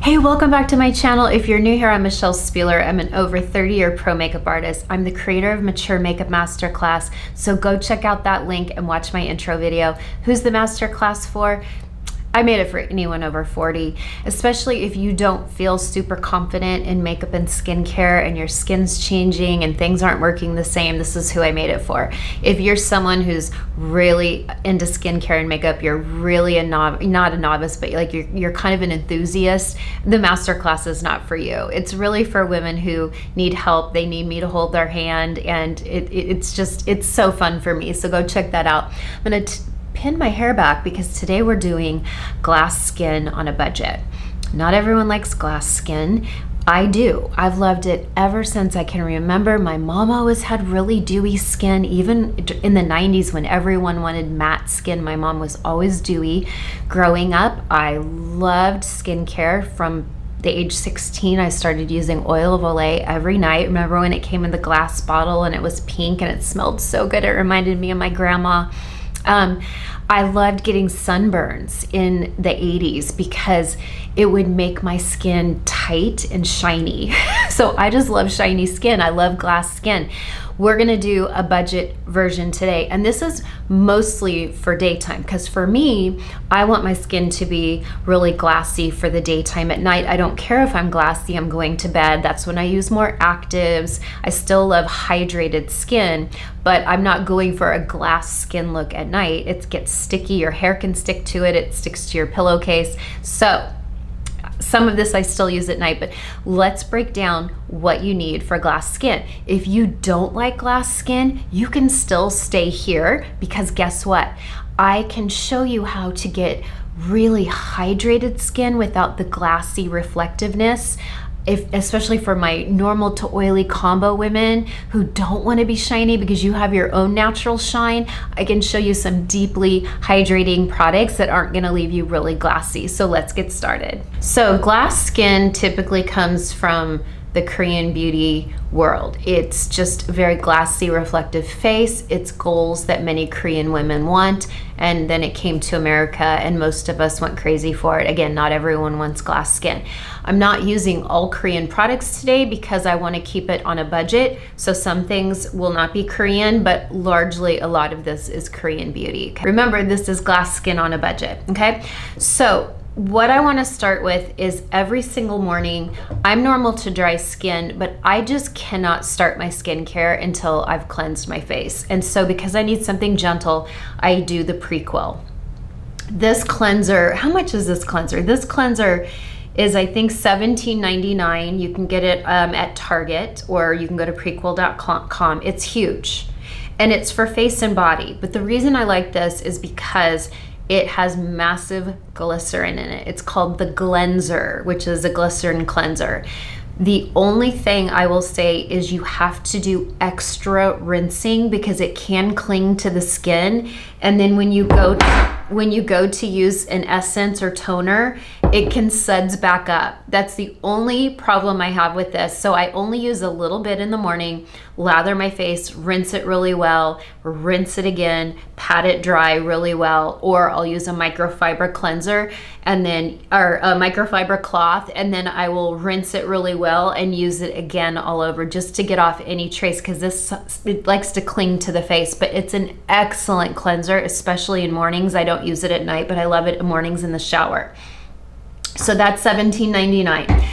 Hey, welcome back to my channel. If you're new here, I'm Michelle Spieler. I'm an over 30-year pro makeup artist. I'm the creator of Mature Makeup Masterclass, so go check out that link and watch my intro video. Who's the masterclass for? I made it for anyone over 40, especially if you don't feel super confident in makeup and skincare and your skin's changing and things aren't working the same. This is who I made it for. If you're someone who's really into skincare and makeup, you're really not a novice, but like you're kind of an enthusiast, the masterclass is not for you. It's really for women who need help. They need me to hold their hand, and it's so fun for me. So go check that out. I'm gonna pin my hair back because today we're doing glass skin on a budget. Not everyone likes glass skin. I do. I've loved it ever since I can remember. My mom always had really dewy skin. Even in the 90s when everyone wanted matte skin, my mom was always dewy. Growing up, I loved skincare. From the age 16, I started using oil of Olay every night. Remember when it came in the glass bottle and it was pink and it smelled so good? It reminded me of my grandma. I loved getting sunburns in the 80s because it would make my skin tight and shiny. So I just love shiny skin. I love glass skin. We're gonna do a budget version today, and this is mostly for daytime because for me, I want my skin to be really glassy for the daytime. At night, I don't care if I'm glassy, I'm going to bed. That's when I use more actives. I still love hydrated skin, but I'm not going for a glass skin look at night. It gets sticky, your hair can stick to it, it sticks to your pillowcase. So some of this I still use at night, but let's break down what you need for glass skin. If you don't like glass skin, you can still stay here because guess what? I can show you how to get really hydrated skin without the glassy reflectiveness. Especially for my normal to oily combo women who don't want to be shiny because you have your own natural shine, I can show you some deeply hydrating products that aren't going to leave you really glassy. So let's get started. So glass skin typically comes from the Korean beauty world. It's just a very glassy, reflective face. It's goals that many Korean women want, and then it came to America and most of us went crazy for it. Again, not everyone wants glass skin. I'm not using all Korean products today because I want to keep it on a budget, so some things will not be Korean, but largely a lot of this is Korean beauty. Okay? Remember, this is glass skin on a budget, okay? So what I want to start with is every single morning, I'm normal to dry skin, but I just cannot start my skincare until I've cleansed my face. And so because I need something gentle, I do the Prequel. This cleanser, how much is this cleanser? This cleanser is I think $17.99. You can get it at Target or you can go to Prequel.com. It's huge and it's for face and body. But the reason I like this is because it has massive glycerin in it. It's called the Gleanser, which is a glycerin cleanser. The only thing I will say is you have to do extra rinsing because it can cling to the skin. And then when you go to use an essence or toner, it can suds back up. That's the only problem I have with this. So I only use a little bit in the morning, lather my face, rinse it really well, rinse it again, pat it dry really well, or I'll use a microfiber cleanser and then, or a microfiber cloth, and then I will rinse it really well and use it again all over just to get off any trace because it likes to cling to the face. But it's an excellent cleanser, especially in mornings. I don't use it at night, but I love it in mornings in the shower. So that's $17.99.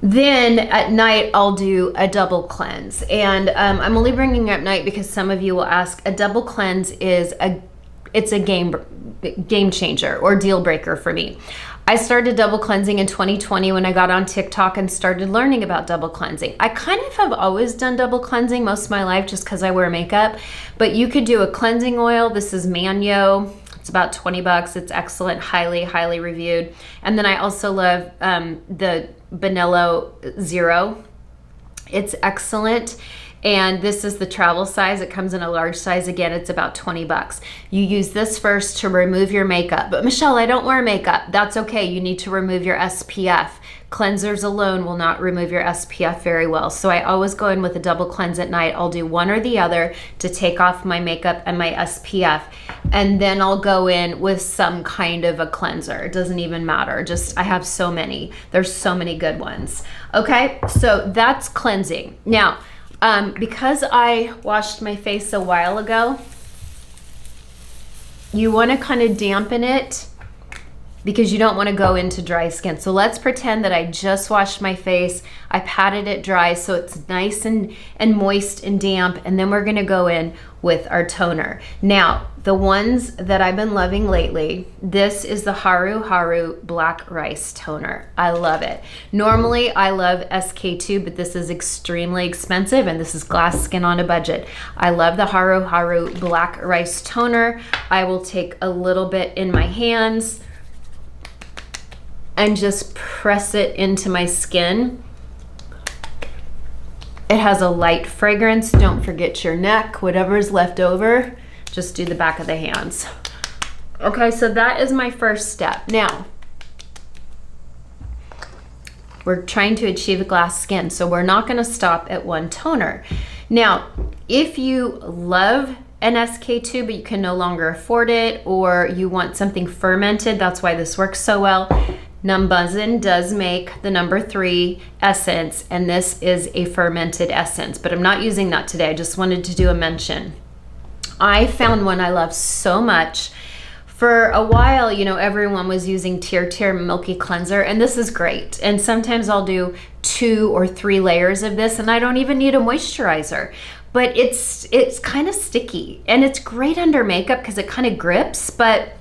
Then at night, I'll do a double cleanse. And I'm only bringing it up at night because some of you will ask, a double cleanse is it's a game changer or deal breaker for me. I started double cleansing in 2020 when I got on TikTok and started learning about double cleansing. I kind of have always done double cleansing most of my life just because I wear makeup, but you could do a cleansing oil. This is Manyo. It's about 20 bucks. It's excellent, highly reviewed. And then I also love the Vanilla Zero. It's excellent. And this is the travel size. It comes in a large size. Again, it's about 20 bucks. You use this first to remove your makeup. But Michelle, I don't wear makeup. That's okay. You need to remove your SPF. Cleansers alone will not remove your SPF very well. So I always go in with a double cleanse at night. I'll do one or the other to take off my makeup and my SPF. And then I'll go in with some kind of a cleanser. It doesn't even matter. Just, I have so many. There's so many good ones. Okay, so that's cleansing. Now, because I washed my face a while ago, you want to kind of dampen it because you don't want to go into dry skin. So let's pretend that I just washed my face. I patted it dry so it's nice and moist and damp, and then we're going to go in with our toner. Now, the ones that I've been loving lately, this is the Haru Black Rice Toner. I love it. Normally, I love SK2, but this is extremely expensive, and this is glass skin on a budget. I love the Haru Black Rice Toner. I will take a little bit in my hands and just press it into my skin. It has a light fragrance. Don't forget your neck, whatever's left over, just do the back of the hands. Okay, so that is my first step. Now, we're trying to achieve a glass skin, so we're not gonna stop at one toner. Now, if you love an SK2, but you can no longer afford it, or you want something fermented, that's why this works so well. Numbuz does make the number 3 essence, and this is a fermented essence, but I'm not using that today. I just wanted to do a mention. I found one I love so much. For a while, you know, everyone was using Tear Milky Cleanser, and this is great. And sometimes I'll do 2 or 3 layers of this, and I don't even need a moisturizer. But it's kind of sticky, and it's great under makeup because it kind of grips, but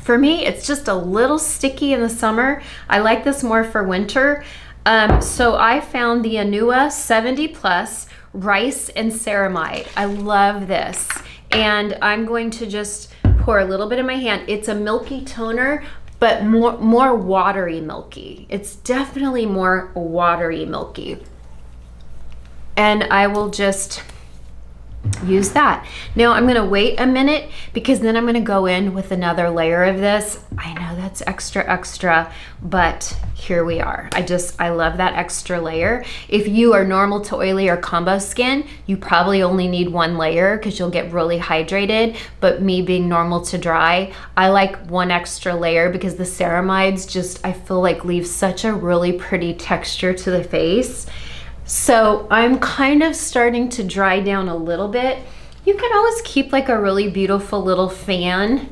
for me, it's just a little sticky in the summer. I like this more for winter. So I found the Anua 70 Plus Rice and Ceramide. I love this. And I'm going to just pour a little bit in my hand. It's a milky toner, but more watery milky. It's definitely more watery milky. And I will just use that. Now I'm gonna wait a minute because then I'm gonna go in with another layer of this. I know that's extra, but here we are. I love that extra layer. If you are normal to oily or combo skin, you probably only need 1 layer because you'll get really hydrated. But me being normal to dry, I like 1 extra layer because the ceramides just, I feel like, leave such a really pretty texture to the face. So I'm kind of starting to dry down a little bit. You can always keep like a really beautiful little fan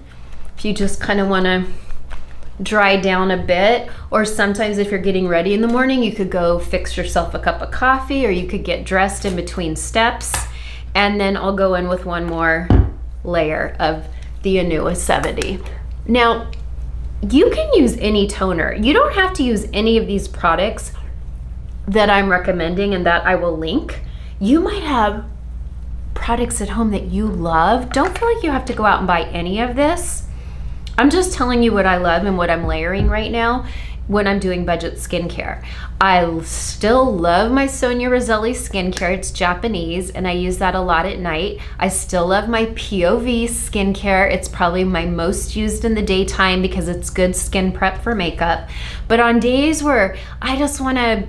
if you just kind of want to dry down a bit. Or sometimes if you're getting ready in the morning, you could go fix yourself a cup of coffee, or you could get dressed in between steps. And then I'll go in with 1 more layer of the Anua 70. Now, you can use any toner. You don't have to use any of these products that I'm recommending and that I will link. You might have products at home that you love. Don't feel like you have to go out and buy any of this. I'm just telling you what I love and what I'm layering right now when I'm doing budget skincare. I still love my Sonia Roselli skincare. It's Japanese, and I use that a lot at night. I still love my POV skincare. It's probably my most used in the daytime because it's good skin prep for makeup. But on days where I just want to,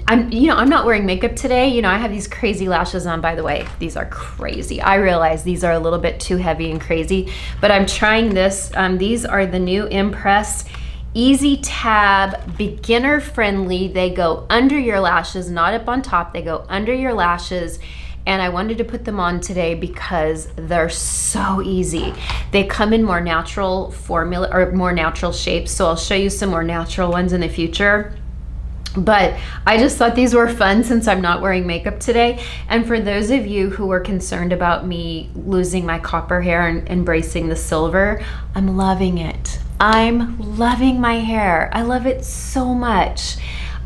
I'm not wearing makeup today. You know, I have these crazy lashes on, by the way. These are crazy. I realize these are a little bit too heavy and crazy, but I'm trying this. These are the new Impress Easy Tab, beginner friendly. They go under your lashes, not up on top. They go under your lashes. And I wanted to put them on today because they're so easy. They come in more natural formula or more natural shapes. So I'll show you some more natural ones in the future. But I just thought these were fun since I'm not wearing makeup today. And for those of you who were concerned about me losing my copper hair and embracing the silver, I'm loving it. I'm loving my hair. I love it so much.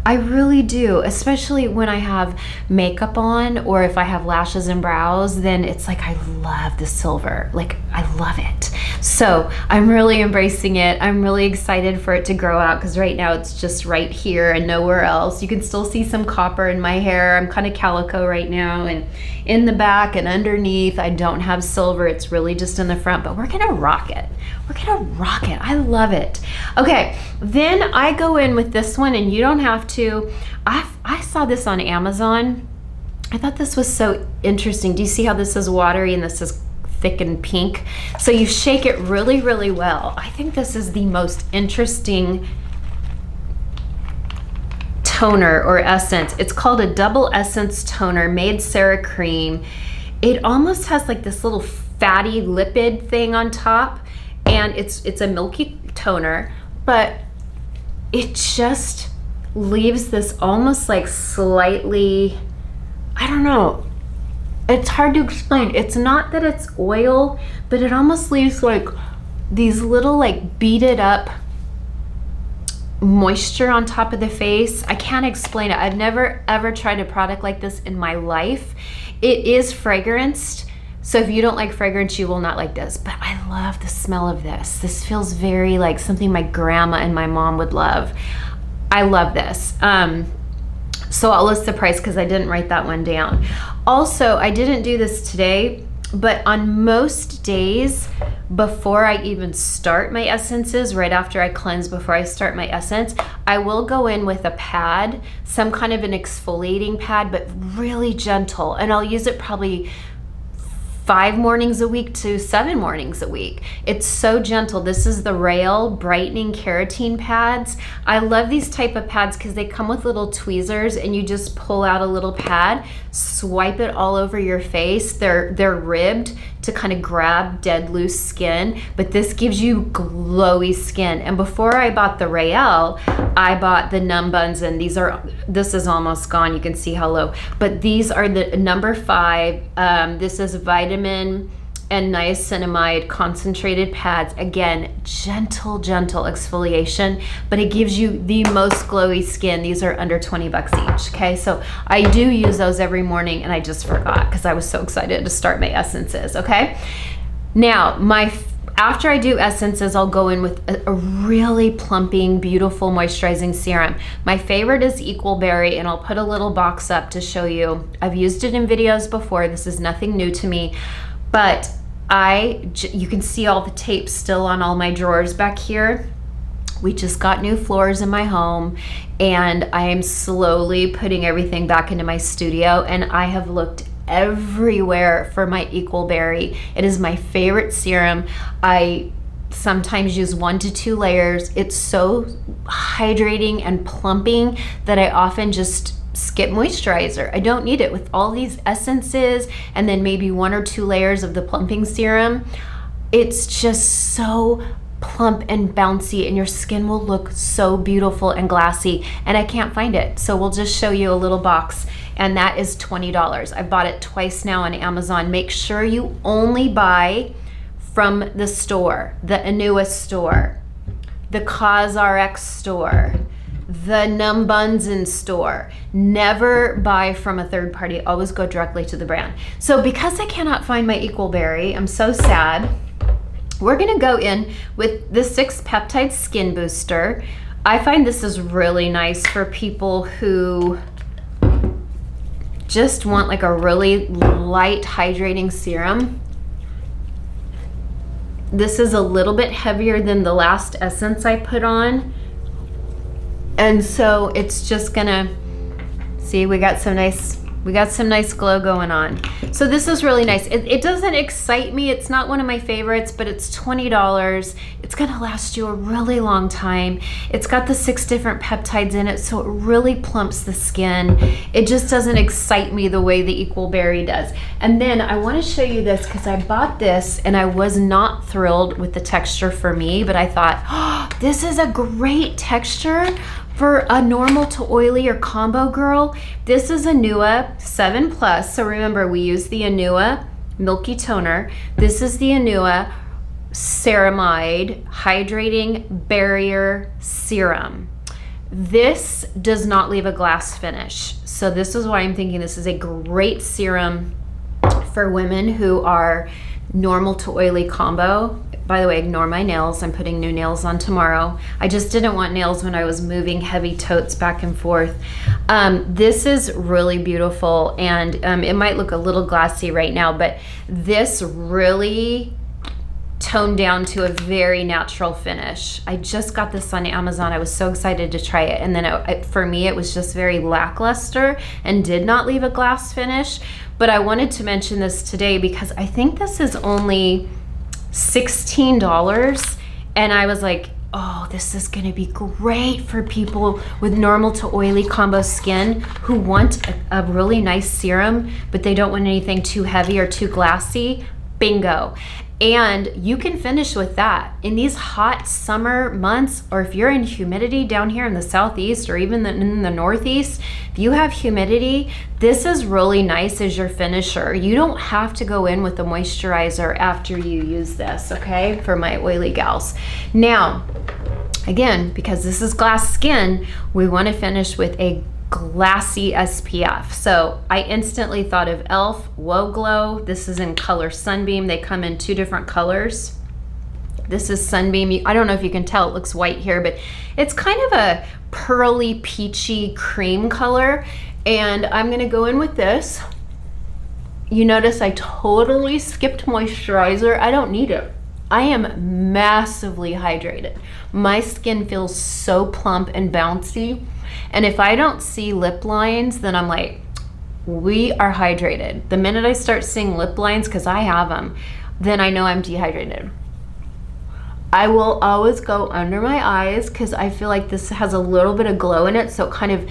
I really do, especially when I have makeup on or if I have lashes and brows, then it's like I love the silver. Like, I love it. So I'm really embracing it. I'm really excited for it to grow out because right now it's just right here and nowhere else. You can still see some copper in my hair. I'm kind of calico right now, and in the back and underneath I don't have silver. It's really just in the front, but we're gonna rock it. We're gonna rock it. I love it. Okay, then I go in with this one, and you don't have to. I saw this on Amazon. I thought this was so interesting. Do you see how this is watery and this is thick and pink? So you shake it really, really well. I think this is the most interesting toner or essence. It's called a double essence toner, MadeCera cream. It almost has like this little fatty lipid thing on top, and it's a milky toner, but it just leaves this almost like slightly, I don't know, it's hard to explain. It's not that it's oil, but it almost leaves like these little like beaded up moisture on top of the face. I can't explain it. I've never ever tried a product like this in my life. It is fragranced, so if you don't like fragrance, you will not like this, but I love the smell of this. This feels very like something my grandma and my mom would love. I love this. So I'll list the price because I didn't write that one down. Also, I didn't do this today, but on most days before I even start my essences, right after I cleanse, before I start my essence, I will go in with a pad, some kind of an exfoliating pad, but really gentle. And I'll use it probably 5 mornings a week to 7 mornings a week. It's so gentle. This is the Rael Brightening Carotene pads. I love these type of pads because they come with little tweezers, and you just pull out a little pad, swipe it all over your face. They're ribbed to kind of grab dead loose skin, but this gives you glowy skin. And before I bought the Rael, I bought the Numbuz, and this is almost gone. You can see how low, but these are the number 5. This is vitamin and niacinamide concentrated pads. Again, gentle exfoliation, but it gives you the most glowy skin. These are under 20 bucks each. Okay, so I do use those every morning, and I just forgot because I was so excited to start my essences. Okay, now after I do essences, I'll go in with a really plumping, beautiful moisturizing serum. My favorite is Equal Berry, and I'll put a little box up to show you. I've used it in videos before. This is nothing new to me, but you can see all the tape still on all my drawers back here. We just got new floors in my home, and I am slowly putting everything back into my studio, and I have looked everywhere for my Equal Berry. It is my favorite serum. I sometimes use 1 to 2 layers. It's so hydrating and plumping that I often just skip moisturizer. I don't need it with all these essences and then maybe 1 or 2 layers of the plumping serum. It's just so plump and bouncy, and your skin will look so beautiful and glassy, and I can't find it. So we'll just show you a little box, and that is $20. I bought it twice now on Amazon. Make sure you only buy from the store, the Anua store, the COSRX store, the Numbuz store. Never buy from a third party. Always go directly to the brand. So because I cannot find my Equal Berry, I'm so sad. We're gonna go in with the 6 Peptide Skin Booster. I find this is really nice for people who just want like a really light hydrating serum. This is a little bit heavier than the last essence I put on. And so it's just gonna, see, we got some nice glow going on. So this is really nice. It doesn't excite me. It's not one of my favorites, but it's $20. It's gonna last you a really long time. It's got the 6 different peptides in it, so it really plumps the skin. It just doesn't excite me the way the Equal Berry does. And then I wanna show you this because I bought this and I was not thrilled with the texture for me, but I thought, oh, this is a great texture for a normal to oily or combo girl. This is Anua 7+. So remember, we use the Anua Milky Toner. This is the Anua Ceramide Hydrating Barrier Serum. This does not leave a glass finish. So this is why I'm thinking this is a great serum for women who are normal to oily combo. By the way, ignore my nails. I'm putting new nails on tomorrow. I just didn't want nails when I was moving heavy totes back and forth. This is really beautiful, and it might look a little glassy right now, but this really toned down to a very natural finish. I just got this on Amazon. I was so excited to try it, and then for me it was just very lackluster and did not leave a glass finish. But I wanted to mention this today because I think this is only $16, and I was like, oh, this is gonna be great for people with normal to oily combo skin who want a really nice serum, but they don't want anything too heavy or too glassy. Bingo. And you can finish with that in these hot summer months, or if you're in humidity down here in the southeast or even in the northeast, if you have humidity, this is really nice as your finisher. You don't have to go in with a moisturizer after you use this, okay, for my oily gals. Now, again, because this is glass skin, we want to finish with a glassy SPF. So I instantly thought of e.l.f. Whoa Glow. This is in color Sunbeam. They come in 2 different colors. This is Sunbeam. I don't know if you can tell, it looks white here, but it's kind of a pearly, peachy cream color. And I'm gonna go in with this. You notice I totally skipped moisturizer. I don't need it. I am massively hydrated. My skin feels so plump and bouncy. And if I don't see lip lines, then I'm like, we are hydrated. The minute I start seeing lip lines, because I have them, then I know I'm dehydrated. I will always go under my eyes because I feel like this has a little bit of glow in it, so it kind of,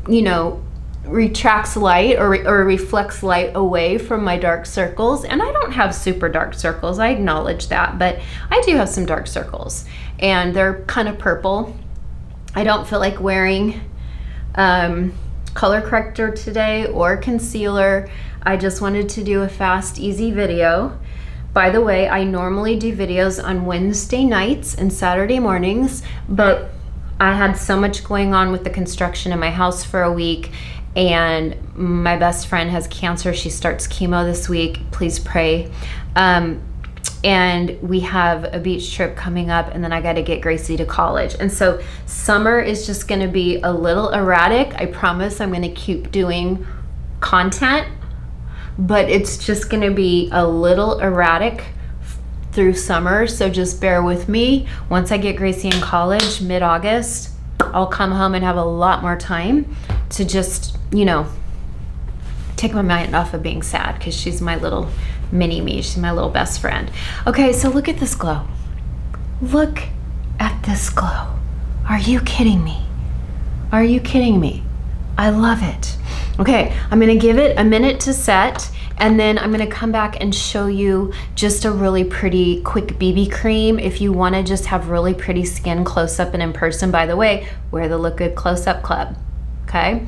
you know, retracts light or reflects light away from my dark circles. And I don't have super dark circles, I acknowledge that, but I do have some dark circles, and they're kind of purple. I don't feel like wearing color corrector today or concealer. I just wanted to do a fast, easy video. By the way, I normally do videos on Wednesday nights and Saturday mornings, but I had so much going on with the construction in my house for a week, and my best friend has cancer. She starts chemo this week. Please pray. And we have a beach trip coming up, and then I got to get Gracie to college. And so summer is just going to be a little erratic. I promise I'm going to keep doing content, but it's just going to be a little erratic through summer. So just bear with me. Once I get Gracie in college, mid-August, I'll come home and have a lot more time to just, you know, take my mind off of being sad, because she's my little mini me. She's my little best friend. Okay, so look at this glow. Look at this glow. Are you kidding me? Are you kidding me? I love it. Okay, I'm gonna give it a minute to set, and then I'm gonna come back and show you just a really pretty quick BB cream if you wanna just have really pretty skin close up and in person. By the way, we're the Look Good Close Up Club, okay?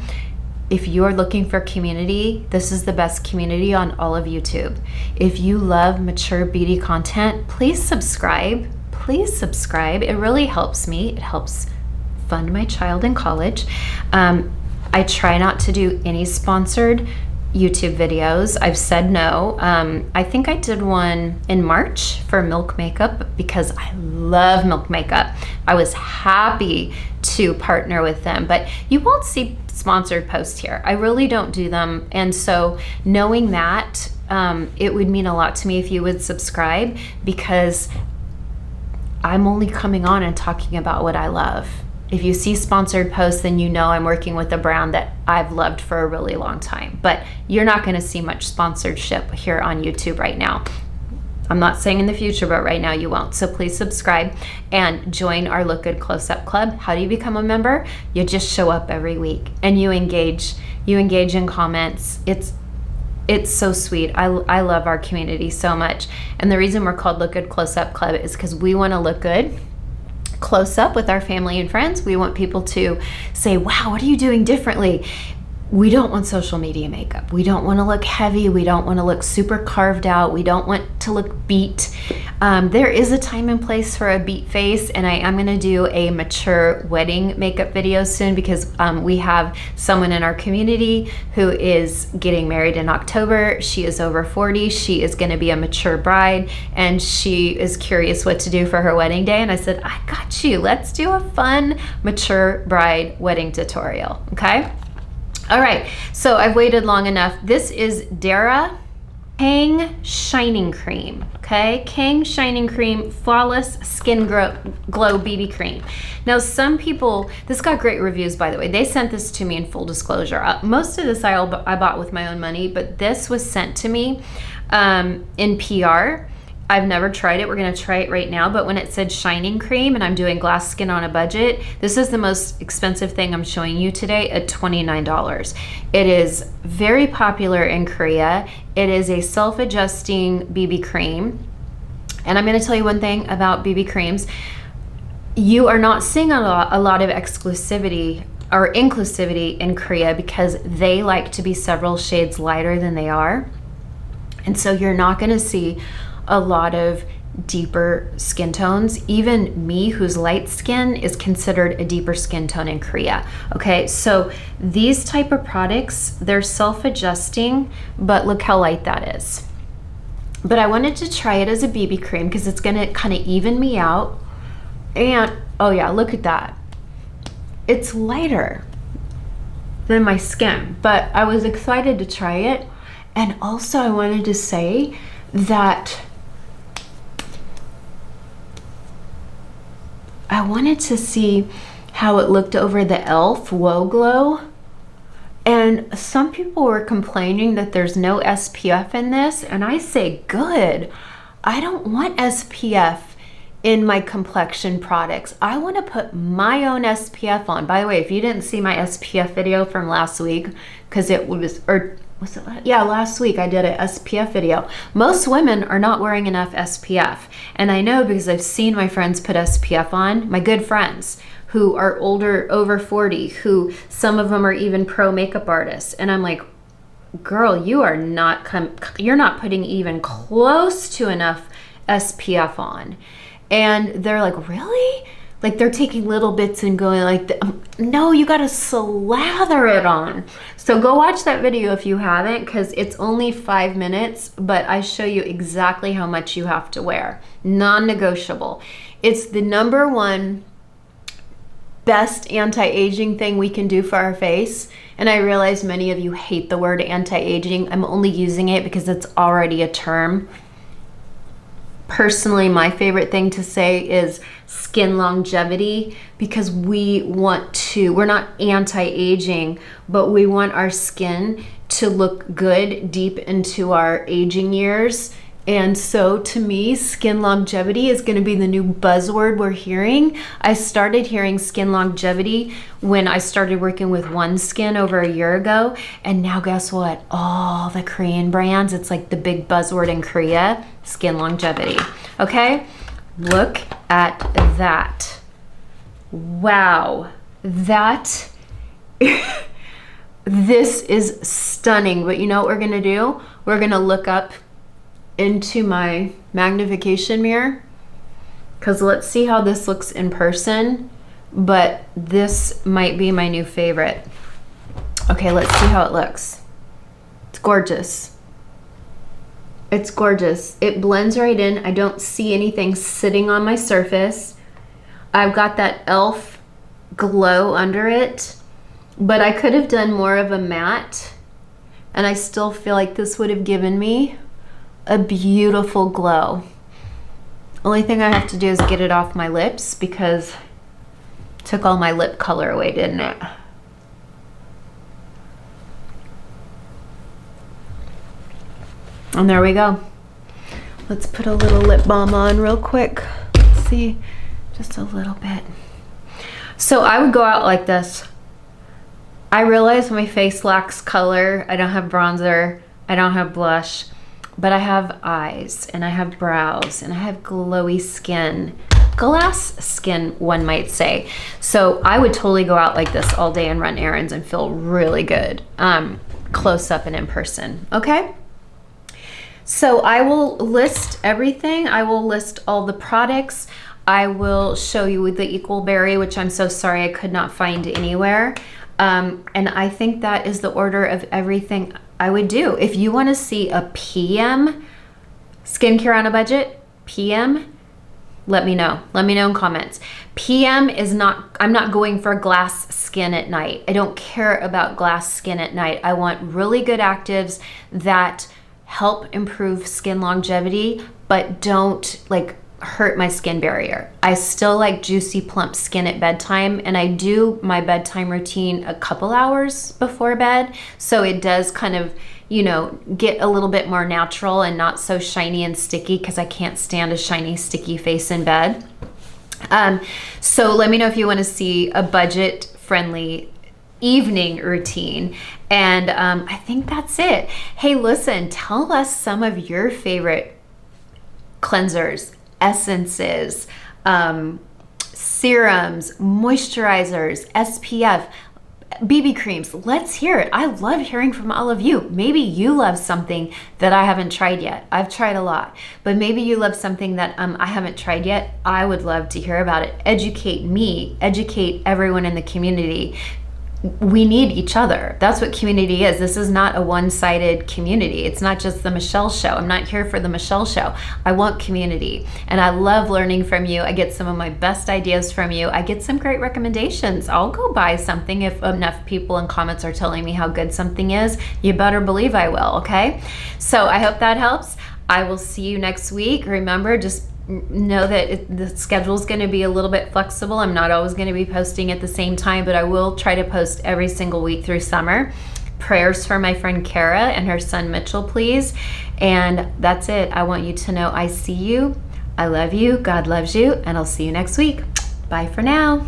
If you're looking for community, this is the best community on all of YouTube. If you love mature beauty content, please subscribe. Please subscribe. It really helps me. It helps fund my child in college. I try not to do any sponsored YouTube videos. I've said no. I think I did one in March for Milk Makeup because I love Milk Makeup. I was happy to partner with them, but you won't see sponsored posts here. I really don't do them. And so knowing that, it would mean a lot to me if you would subscribe, because I'm only coming on and talking about what I love. If you see sponsored posts, then you know I'm working with a brand that I've loved for a really long time. But you're not going to see much sponsorship here on YouTube right now. I'm not saying in the future, but right now you won't. So please subscribe and join our Look Good Close Up Club. How do you become a member? You just show up every week and you engage in comments. It's so sweet. I love our community so much. And the reason we're called Look Good Close Up Club is because we want to look good close up with our family and friends. We want people to say, wow, what are you doing differently? we don't want social media makeup. We don't want to look heavy. We don't want to look super carved out. We don't want to look beat. There is a time and place for a beat face, and I am going to do a mature wedding makeup video soon because we have someone in our community who is getting married in October. She is over 40. She is going to be a mature bride, and she is curious what to do for her wedding day. And I said, I got you. Let's do a fun mature bride wedding tutorial. Okay. All right, so I've waited long enough. This is Dara Kang Shining Cream, okay? Kang Shining Cream Flawless Skin Glow BB Cream. Now, some people, this got great reviews, by the way. They sent this to me in full disclosure. Most of this I bought with my own money, but this was sent to me in PR. I've never tried it. We're gonna try it right now, but when it said shining cream and I'm doing glass skin on a budget, this is the most expensive thing I'm showing you today at $29. It is very popular in Korea. It is a self-adjusting BB cream. And I'm gonna tell you one thing about BB creams. You are not seeing a lot of exclusivity or inclusivity in Korea because they like to be several shades lighter than they are. And so you're not gonna see a lot of deeper skin tones. Even me, who's light skin, is considered a deeper skin tone in Korea. Okay, so these type of products, they're self-adjusting, but look how light that is. But I wanted to try it as a BB cream because it's gonna kind of even me out. And oh yeah, look at that. It's lighter than my skin, but I was excited to try it. And also I wanted to say that I wanted to see how it looked over the e.l.f. Whoa Glow. And some people were complaining that there's no SPF in this, and I say, good. I don't want SPF in my complexion products. I want to put my own SPF on. By the way, if you didn't see my SPF video from last week, because it was, or was it last? Yeah, last week I did an SPF video. Most women are not wearing enough SPF. And I know because I've seen my friends put SPF on, my good friends who are older, over 40, who some of them are even pro makeup artists. And I'm like, girl, you are not, you're not putting even close to enough SPF on. And they're like, really? Like they're taking little bits and going like, no, you gotta slather it on. So go watch that video if you haven't, because it's only 5 minutes, but I show you exactly how much you have to wear. Non-negotiable. It's the #1 best anti-aging thing we can do for our face. And I realize many of you hate the word anti-aging. I'm only using it because it's already a term. Personally, my favorite thing to say is skin longevity, because we're not anti-aging, but we want our skin to look good deep into our aging years. And so to me, skin longevity is going to be the new buzzword we're hearing. I started hearing skin longevity when I started working with OneSkin over a year ago. And now guess what? All the Korean brands, it's like the big buzzword in Korea, skin longevity. Okay, look at that. Wow, that, this is stunning. But you know what we're gonna do? We're gonna look up into my magnification mirror, because let's see how this looks in person. But this might be my new favorite. Okay, let's see how it looks. It's gorgeous. It's gorgeous. It blends right in. I don't see anything sitting on my surface. I've got that e.l.f. glow under it, but I could have done more of a matte, and I still feel like this would have given me a beautiful glow. Only thing I have to do is get it off my lips, because it took all my lip color away, didn't it? And there we go. Let's put a little lip balm on real quick. See, just a little bit. So I would go out like this. I realize my face lacks color. I don't have bronzer. I don't have blush. But I have eyes, and I have brows, and I have glowy skin. glass skin, one might say. So I would totally go out like this all day and run errands and feel really good, close up and in person, okay? So I will list everything. I will list all the products. I will show you the Equal Berry, which I'm so sorry I could not find anywhere. And I think that is the order of everything I would do. If you want to see a PM skincare on a budget, PM, let me know. Let me know in comments. PM is not, I'm not going for glass skin at night. I don't care about glass skin at night. I want really good actives that help improve skin longevity, but don't like hurt my skin barrier. I still like juicy, plump skin at bedtime, and I do my bedtime routine a couple hours before bed. So it does kind of, you know, get a little bit more natural and not so shiny and sticky, because I can't stand a shiny, sticky face in bed. So let me know if you want to see a budget-friendly evening routine. And I think that's it. Hey, listen, tell us some of your favorite cleansers, essences, serums, moisturizers, SPF, BB creams. Let's hear it. I love hearing from all of you. Maybe you love something that I haven't tried yet. I've tried a lot, but maybe you love something that I haven't tried yet. I would love to hear about it. Educate me, educate everyone in the community. We need each other. That's what community is. This is not a one-sided community. It's not just the Michelle show. I'm not here for the Michelle show. I want community, and I love learning from you. I get some of my best ideas from you. I get some great recommendations. I'll go buy something if enough people in comments are telling me how good something is. You better believe I will, okay? So I hope that helps. I will see you next week. Remember, just know that the schedule is going to be a little bit flexible. I'm not always going to be posting at the same time, but I will try to post every single week through summer. Prayers for my friend Kara and her son Mitchell, please. And that's it. I want you to know I see you, I love you, God loves you, and I'll see you next week. Bye for now.